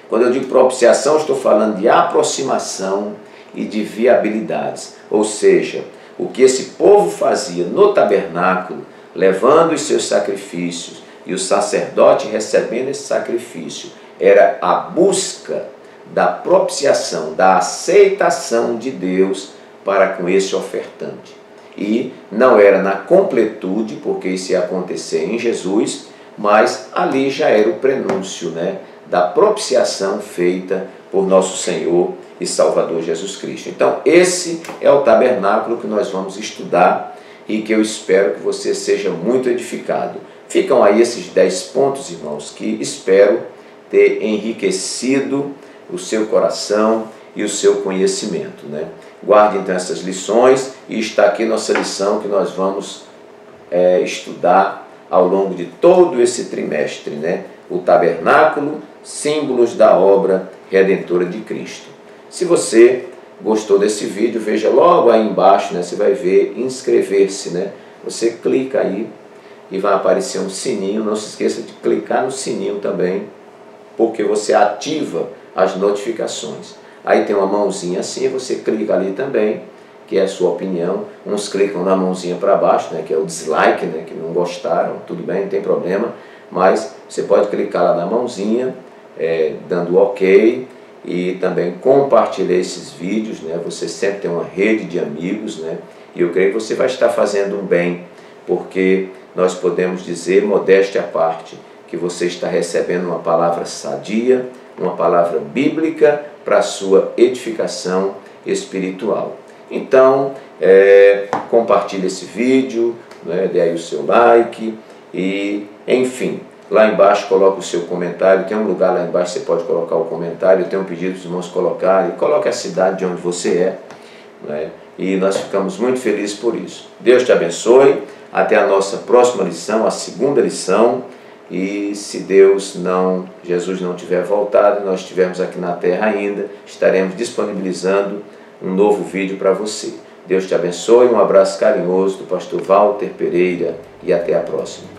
Quando eu digo propiciação, estou falando de aproximação e de viabilidades. Ou seja, o que esse povo fazia no tabernáculo, levando os seus sacrifícios e o sacerdote recebendo esse sacrifício, era a busca da propiciação, da aceitação de Deus para com esse ofertante. E não era na completude, porque isso ia acontecer em Jesus, mas ali já era o prenúncio, né, da propiciação feita por nosso Senhor e Salvador Jesus Cristo. Então esse é o tabernáculo que nós vamos estudar e que eu espero que você seja muito edificado. Ficam aí esses 10 pontos, irmãos, que espero ter enriquecido o seu coração e o seu conhecimento, né? Guarde então essas lições e está aqui nossa lição que nós vamos estudar ao longo de todo esse trimestre, né? O tabernáculo, símbolos da obra redentora de Cristo. Se você gostou desse vídeo, veja logo aí embaixo, né? Você vai ver inscrever-se, né? Você clica aí e vai aparecer um sininho. Não se esqueça de clicar no sininho também, porque você ativa as notificações. Aí tem uma mãozinha assim, você clica ali também, que é a sua opinião. Uns clicam na mãozinha para baixo, né, que é o dislike, né, que não gostaram, tudo bem, não tem problema, mas você pode clicar lá na mãozinha, dando ok, e também compartilhar esses vídeos, né, você sempre tem uma rede de amigos, né, e eu creio que você vai estar fazendo um bem, porque nós podemos dizer, modéstia à parte, que você está recebendo uma palavra sadia, uma palavra bíblica para a sua edificação espiritual. Então, compartilhe esse vídeo, né, dê aí o seu like e, enfim, lá embaixo coloque o seu comentário. Tem um lugar lá embaixo que você pode colocar o comentário. Eu tenho um pedido dos irmãos colocarem. Coloque a cidade de onde você é, né, e nós ficamos muito felizes por isso. Deus te abençoe. Até a nossa próxima lição, a 2ª lição. E se Jesus não tiver voltado, nós estivermos aqui na terra ainda, estaremos disponibilizando um novo vídeo para você. Deus te abençoe, um abraço carinhoso do pastor Walter Pereira e até a próxima.